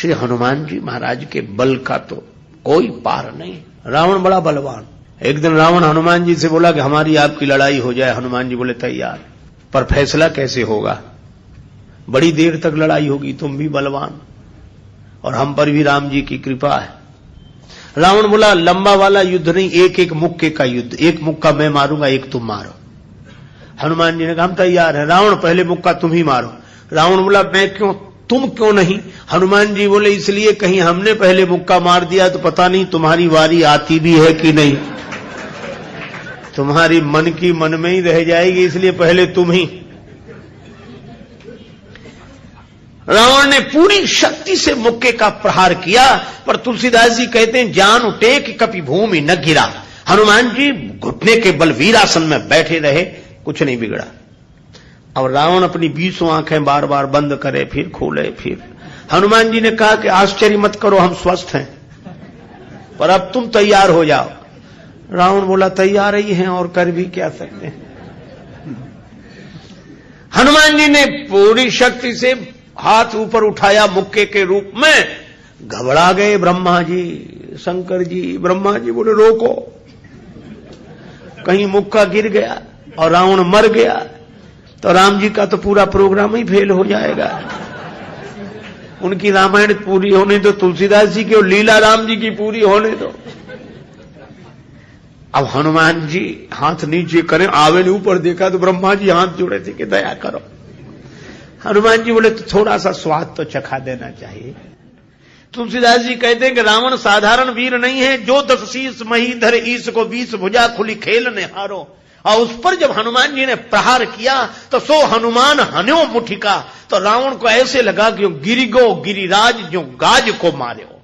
श्री हनुमान जी महाराज के बल का तो कोई पार नहीं। रावण बड़ा बलवान। एक दिन रावण हनुमान जी से बोला कि हमारी आपकी लड़ाई हो जाए। हनुमान जी बोले तैयार, पर फैसला कैसे होगा? बड़ी देर तक लड़ाई होगी, तुम भी बलवान और हम पर भी राम जी की कृपा है। रावण बोला लंबा वाला युद्ध नहीं, एक एक मुक्के का युद्ध, एक मुक्का मैं मारूंगा, एक तुम मारो। हनुमान जी ने कहा हम तैयार है। रावण पहले मुक्का तुम ही मारो। रावण बोला मैं क्यों, तुम क्यों नहीं? हनुमान जी बोले इसलिए कहीं हमने पहले मुक्का मार दिया तो पता नहीं तुम्हारी वारी आती भी है कि नहीं, तुम्हारी मन की मन में ही रह जाएगी, इसलिए पहले तुम ही। रावण ने पूरी शक्ति से मुक्के का प्रहार किया, पर तुलसीदास जी कहते हैं जान उठे कि कभी भूमि न गिरा। हनुमान जी घुटने के बल वीरासन में बैठे रहे, कुछ नहीं बिगड़ा। और रावण अपनी 20 आंखें बार बार बंद करे, फिर खोले, फिर। हनुमान जी ने कहा कि आश्चर्य मत करो, हम स्वस्थ हैं, पर अब तुम तैयार हो जाओ। रावण बोला तैयार ही हैं और कर भी क्या सकते हैं। हनुमान जी ने पूरी शक्ति से हाथ ऊपर उठाया मुक्के के रूप में। घबरा गए ब्रह्मा जी, शंकर जी। ब्रह्मा जी बोले रोको, कहीं मुक्का गिर गया और रावण मर गया तो राम जी का तो पूरा प्रोग्राम ही फेल हो जाएगा। उनकी रामायण पूरी होने दो, तुलसीदास जी की और लीला राम जी की पूरी होने दो। अब हनुमान जी हाथ नीचे करें, आवे ने ऊपर देखा तो ब्रह्मा जी हाथ जोड़े थे कि दया करो। हनुमान जी बोले तो थोड़ा सा स्वाद तो चखा देना चाहिए। तुलसीदास जी कहते हैं कि रावण साधारण वीर नहीं है, जो 10 शीस मही धर ईस को 20 भुजा खुली खेलने हारो। और उस पर जब हनुमान जी ने प्रहार किया तो सो हनुमान हन्यो मुठिका, तो रावण को ऐसे लगा कि गिरिगो गिरिराज जो गाज को मारे हो,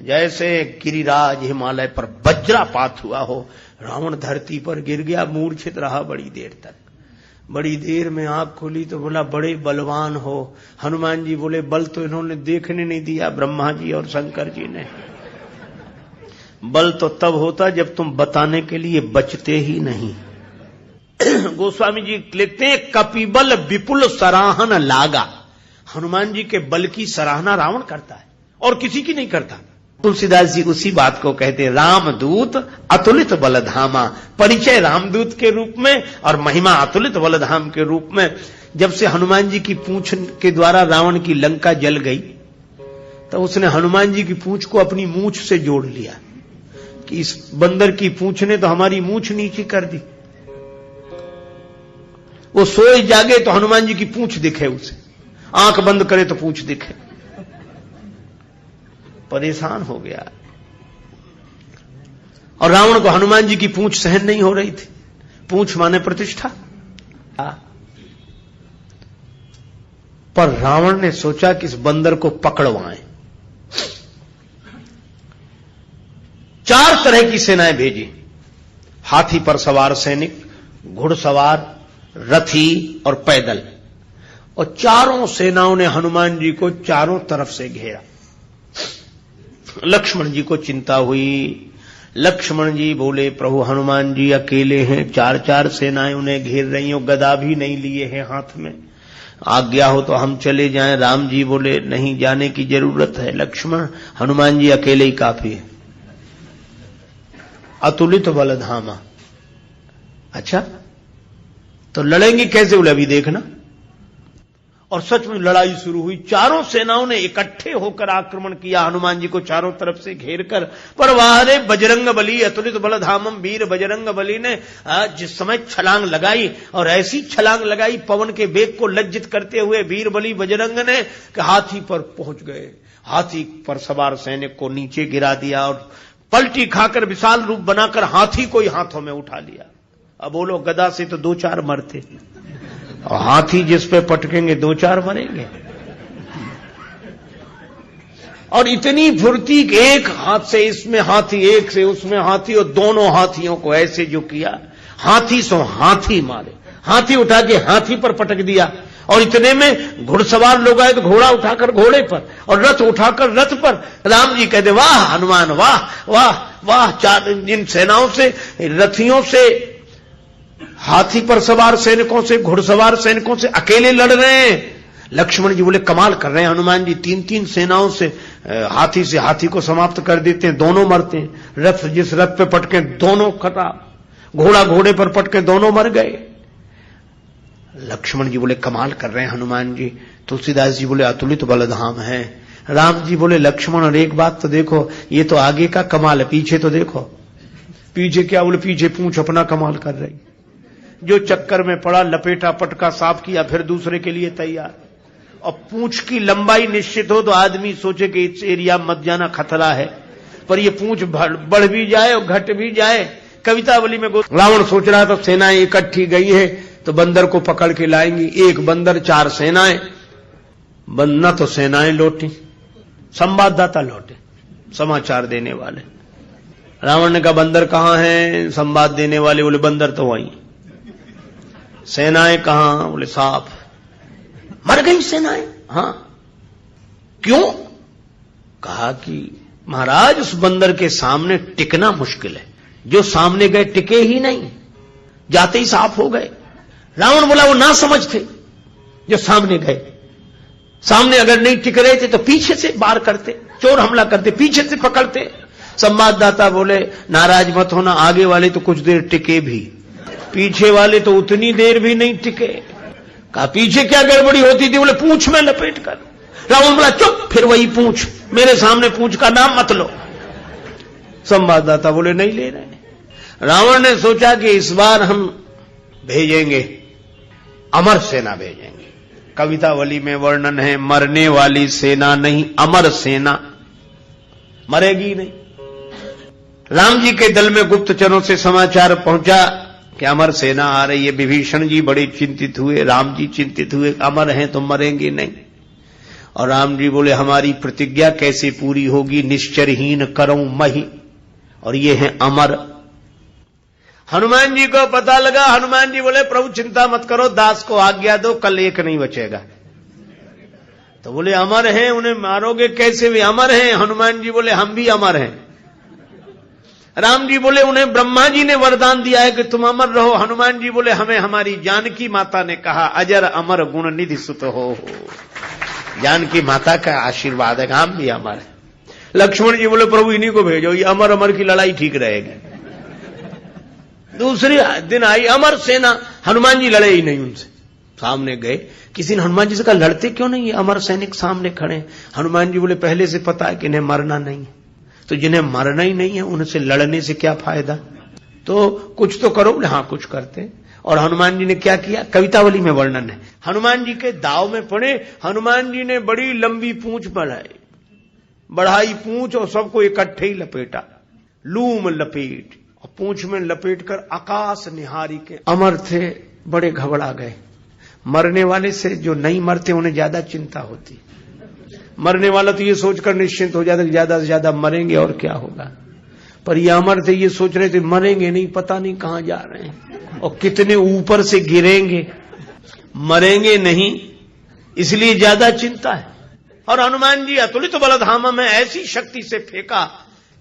जैसे गिरिराज हिमालय पर वज्रापात हुआ हो। रावण धरती पर गिर गया, मूर्छित रहा बड़ी देर तक। बड़ी देर में आंख खोली तो बोला बड़े बलवान हो। हनुमान जी बोले बल तो इन्होंने देखने नहीं दिया, ब्रह्मा जी और शंकर जी ने। बल तो तब होता जब तुम बताने के लिए बचते ही नहीं। गोस्वामी जी लिखते हैं कपिबल विपुल सराहन लागा। हनुमान जी के बल की सराहना रावण करता है और किसी की नहीं करता। तुलसीदास जी उसी बात को कहते हैं रामदूत अतुलित बलधामा। परिचय रामदूत के रूप में और महिमा अतुलित बलधाम के रूप में। जब से हनुमान जी की पूंछ के द्वारा रावण की लंका जल गई तो उसने हनुमान जी की पूंछ को अपनी मूंछ से जोड़ लिया कि इस बंदर की पूंछ ने तो हमारी मूंछ नीची कर दी। वो सोए जागे तो हनुमान जी की पूंछ दिखे उसे, आंख बंद करे तो पूंछ दिखे। परेशान हो गया। और रावण को हनुमान जी की पूंछ सहन नहीं हो रही थी। पूंछ माने प्रतिष्ठा। पर रावण ने सोचा कि इस बंदर को पकड़वाएं। 4 तरह की सेनाएं भेजी। हाथी पर सवार सैनिक, घुड़सवार, रथी और पैदल। और चारों सेनाओं ने हनुमान जी को चारों तरफ से घेरा। लक्ष्मण जी को चिंता हुई। लक्ष्मण जी बोले प्रभु हनुमान जी अकेले हैं, 4 सेनाएं उन्हें घेर रही हो, गदा भी नहीं लिए हैं हाथ में, आज्ञा हो तो हम चले जाएं। राम जी बोले नहीं, जाने की जरूरत है लक्ष्मण, हनुमान जी अकेले ही काफी है। अतुलित बलधामा। अच्छा तो लड़ेंगे कैसे? बोले अभी देखना। और सच में लड़ाई शुरू हुई। चारों सेनाओं ने इकट्ठे होकर आक्रमण किया हनुमान जी को चारों तरफ से घेर कर। पर वारे बजरंग बली अतुलित बलधामम, वीर बजरंग बली ने जिस समय छलांग लगाई और ऐसी छलांग लगाई पवन के वेग को लज्जित करते हुए वीर बली बजरंग ने कि हाथी पर पहुंच गए। हाथी पर सवार सैनिक को नीचे गिरा दिया और पलटी खाकर विशाल रूप बनाकर हाथी को ही हाथों में उठा लिया। अब बोलो गदा से तो 2-4 मरते और हाथी जिस पे पटकेंगे 2-4 मरेंगे। और इतनी फुर्ती कि एक हाथ से इसमें हाथी, एक से उसमें हाथी, और दोनों हाथियों को ऐसे जो किया, हाथी सो हाथी मारे। हाथी उठा के हाथी पर पटक दिया। और इतने में घुड़सवार लोग आए तो घोड़ा उठाकर घोड़े पर और रथ उठाकर रथ पर। राम जी कहते वाह हनुमान वाह वाह वाह। 4 इन सेनाओं से, रथियों से, हाथी पर सवार सैनिकों से, घुड़सवार सैनिकों से अकेले लड़ रहे हैं। लक्ष्मण जी बोले कमाल कर रहे हैं हनुमान जी, 3-3 सेनाओं से हाथी को समाप्त कर देते हैं, दोनों मरते हैं। रथ जिस रथ पे पटके दोनों खराब, घोड़ा घोड़े पर पटके दोनों मर गए। लक्ष्मण जी बोले कमाल कर रहे हैं हनुमान जी। तुलसीदास जी बोले अतुलित बलधाम है। राम जी बोले लक्ष्मण और एक बात तो देखो, ये तो आगे का कमाल है, पीछे तो देखो। पीछे क्या? बोले पीछे पूंछ अपना कमाल कर रही। जो चक्कर में पड़ा, लपेटा पटका साफ किया, फिर दूसरे के लिए तैयार। और पूंछ की लंबाई निश्चित हो तो आदमी सोचे कि इस एरिया मत जाना, खतरा है, पर ये पूंछ बढ़ भी जाए और घट भी जाए। कवितावली में रावण सोच रहा था सेनाएं इकट्ठी गई है तो बंदर को पकड़ के लाएंगी। एक बंदर 4 सेनाएं, न तो सेनाएं लौटी, संवाददाता लौटे, समाचार देने वाले। रावण ने कहा बंदर कहां हैं? संवाद देने वाले बोले बंदर तो वहीं। सेनाएं कहां? बोले साफ मर गई सेनाएं। हां, क्यों? कहा कि महाराज उस बंदर के सामने टिकना मुश्किल है, जो सामने गए टिके ही नहीं, जाते ही साफ हो गए। रावण बोला वो ना समझ थे जो सामने गए, सामने अगर नहीं टिक रहे थे तो पीछे से वार करते, चोर हमला करते, पीछे से पकड़ते। संवाददाता बोले नाराज मत होना, आगे वाले तो कुछ देर टिके भी, पीछे वाले तो उतनी देर भी नहीं टिके। कहा पीछे क्या गड़बड़ी होती थी? बोले पूंछ में लपेट कर। रावण बोला चुप, फिर वही पूंछ, मेरे सामने पूंछ का नाम मत लो। संवाददाता बोले नहीं ले रहे। रावण ने सोचा कि इस बार हम भेजेंगे, अमर सेना भेजेंगे। कवितावली में वर्णन है मरने वाली सेना नहीं, अमर सेना, मरेगी नहीं। राम जी के दल में गुप्तचरों से समाचार पहुंचा कि अमर सेना आ रही है। विभीषण जी बड़े चिंतित हुए, राम जी चिंतित हुए, अमर हैं तो मरेंगे नहीं। और राम जी बोले हमारी प्रतिज्ञा कैसे पूरी होगी? निश्चरहीन करऊं मही, और ये है अमर। हनुमान जी को पता लगा। हनुमान जी बोले प्रभु चिंता मत करो, दास को आज्ञा दो, कल एक नहीं बचेगा। तो बोले अमर हैं, उन्हें मारोगे कैसे? वे अमर हैं। हनुमान जी बोले हम भी अमर हैं। राम जी बोले उन्हें ब्रह्मा जी ने वरदान दिया है कि तुम अमर रहो। हनुमान जी बोले हमें हमारी जानकी माता ने कहा अजर अमर गुण निधि सुत हो। जानकी माता का आशीर्वाद है, हम भी अमर है। लक्ष्मण जी बोले प्रभु इन्हीं को भेजो, ये अमर अमर की लड़ाई ठीक रहेगी। दूसरे दिन आई अमर सेना, हनुमान जी लड़े ही नहीं उनसे। सामने गए, किसी ने हनुमान जी से कहा लड़ते क्यों नहीं, ये अमर सैनिक सामने खड़े। हनुमान जी बोले पहले से पता है कि इन्हें मरना नहीं है, तो जिन्हें मरना ही नहीं है उनसे लड़ने से क्या फायदा, तो कुछ तो करो। हाँ कुछ करते। और हनुमान जी ने क्या किया? कवितावली में वर्णन है। हनुमान जी के दाव में पड़े, हनुमान जी ने बड़ी लंबी पूंछ बढ़ाई पूंछ और सबको इकट्ठे ही लपेटा, लूम लपेट, और पूंछ में लपेट कर आकाश निहारी के। अमर थे, बड़े घबरा गए। मरने वाले से जो नहीं मरते उन्हें ज्यादा चिंता होती। मरने वाला तो ये सोचकर निश्चिंत हो जाता कि ज्यादा से ज्यादा मरेंगे और क्या होगा, पर ये अमर थे, ये सोच रहे थे मरेंगे नहीं, पता नहीं कहां जा रहे हैं और कितने ऊपर से गिरेंगे, मरेंगे नहीं, इसलिए ज्यादा चिंता है। और हनुमान जी अतुलित बलधामा में ऐसी शक्ति से फेंका,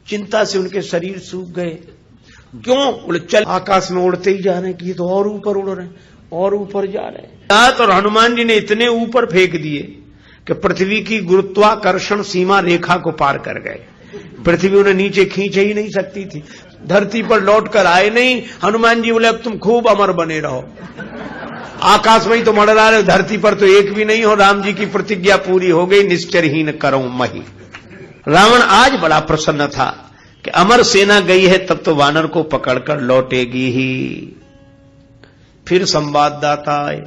चिंता से उनके शरीर सूख गए। क्यों? बोले चल आकाश में उड़ते ही जा रहे हैं कि ये तो और ऊपर उड़ रहे हैं और ऊपर जा रहे हैं। और हनुमान जी ने इतने ऊपर फेंक दिए कि पृथ्वी की गुरुत्वाकर्षण सीमा रेखा को पार कर गए। पृथ्वी उन्हें नीचे खींच ही नहीं सकती थी, धरती पर लौट कर आए नहीं। हनुमान जी बोले अब तुम खूब अमर बने रहो, आकाश में ही तो मंडरा रहे, धरती पर तो एक भी नहीं हो। राम जी की प्रतिज्ञा पूरी हो गई, निश्चरहीन करऊं मही। रावण आज बड़ा प्रसन्न था कि अमर सेना गई है, तब तो वानर को पकड़कर लौटेगी ही। फिर संवाददाता आए।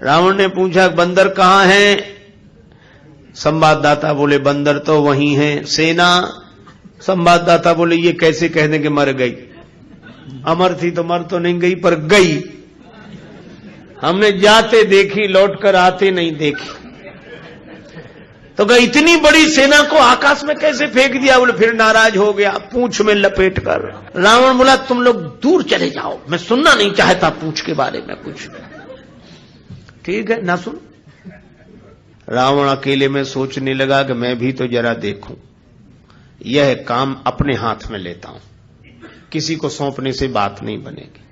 रावण ने पूछा बंदर कहां है? संवाददाता बोले बंदर तो वहीं है। सेना? संवाददाता बोले ये कैसे कह दें कि मर गई, अमर थी तो मर तो नहीं गई पर गई, हमने जाते देखी, लौटकर आते नहीं देखी। तो कहा इतनी बड़ी सेना को आकाश में कैसे फेंक दिया? बोले फिर नाराज हो गया, पूंछ में लपेट कर। रावण बोला तुम लोग दूर चले जाओ, मैं सुनना नहीं चाहता पूंछ के बारे में कुछ। ठीक है ना सुन। रावण अकेले में सोचने लगा कि मैं भी तो जरा देखूं, यह काम अपने हाथ में लेता हूं, किसी को सौंपने से बात नहीं बनेगी।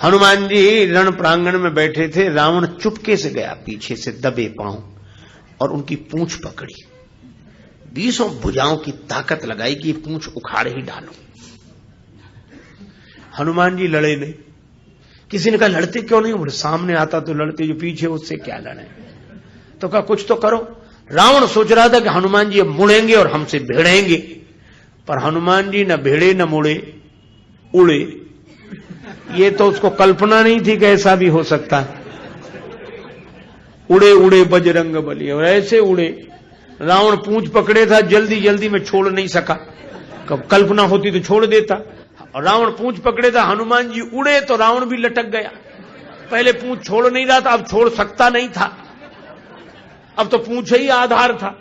हनुमान जी रण प्रांगण में बैठे थे, रावण चुपके से गया पीछे से दबे पांव और उनकी पूंछ पकड़ी, 20 भुजाओं की ताकत लगाई कि पूंछ उखाड़े ही डालो। हनुमान जी लड़े नहीं। किसी ने कहा लड़ते क्यों नहीं? बोले सामने आता तो लड़ते, जो पीछे उससे क्या लड़े। तो कहा कुछ तो करो। रावण सोच रहा था कि हनुमान जी अब मुड़ेंगे और हमसे भिड़ेंगे, पर हनुमान जी न भिड़े न मुड़े, उड़े। ये तो उसको कल्पना नहीं थी कि ऐसा भी हो सकता है। उड़े उड़े बजरंग बली, और ऐसे उड़े। रावण पूंछ पकड़े था, जल्दी जल्दी में छोड़ नहीं सका। कल्पना होती तो छोड़ देता। और रावण पूंछ पकड़े था, हनुमान जी उड़े तो रावण भी लटक गया। पहले पूंछ छोड़ नहीं रहा था, अब छोड़ सकता नहीं था, अब तो पूंछ ही आधार था।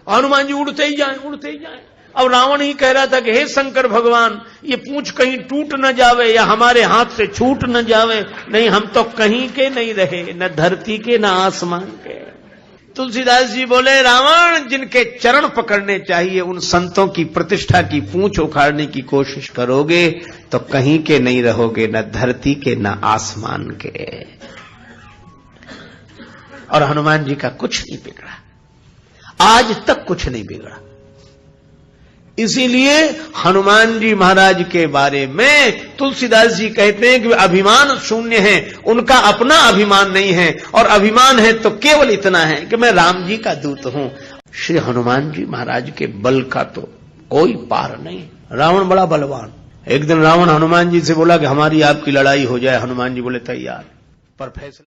हनुमान जी उड़ते ही जाए, उड़ते ही जाए। अब रावण ही कह रहा था कि हे शंकर भगवान, ये पूंछ कहीं टूट न जावे या हमारे हाथ से छूट न जावे। नहीं, हम तो कहीं के नहीं रहे, न धरती के न आसमान के। तुलसीदास जी बोले, रावण जिनके चरण पकड़ने चाहिए, उन संतों की प्रतिष्ठा की पूंछ उखाड़ने की कोशिश करोगे तो कहीं के नहीं रहोगे, न धरती के न आसमान के। और हनुमान जी का कुछ नहीं बिगड़ा, आज तक कुछ नहीं बिगड़ा। इसीलिए हनुमान जी महाराज के बारे में तुलसीदास जी कहते हैं कि अभिमान शून्य है, उनका अपना अभिमान नहीं है, और अभिमान है तो केवल इतना है कि मैं राम जी का दूत हूं। श्री हनुमान जी महाराज के बल का तो कोई पार नहीं। रावण बड़ा बलवान। एक दिन रावण हनुमान जी से बोला कि हमारी आपकी लड़ाई हो जाए। हनुमान जी बोले तैयार, पर फैसला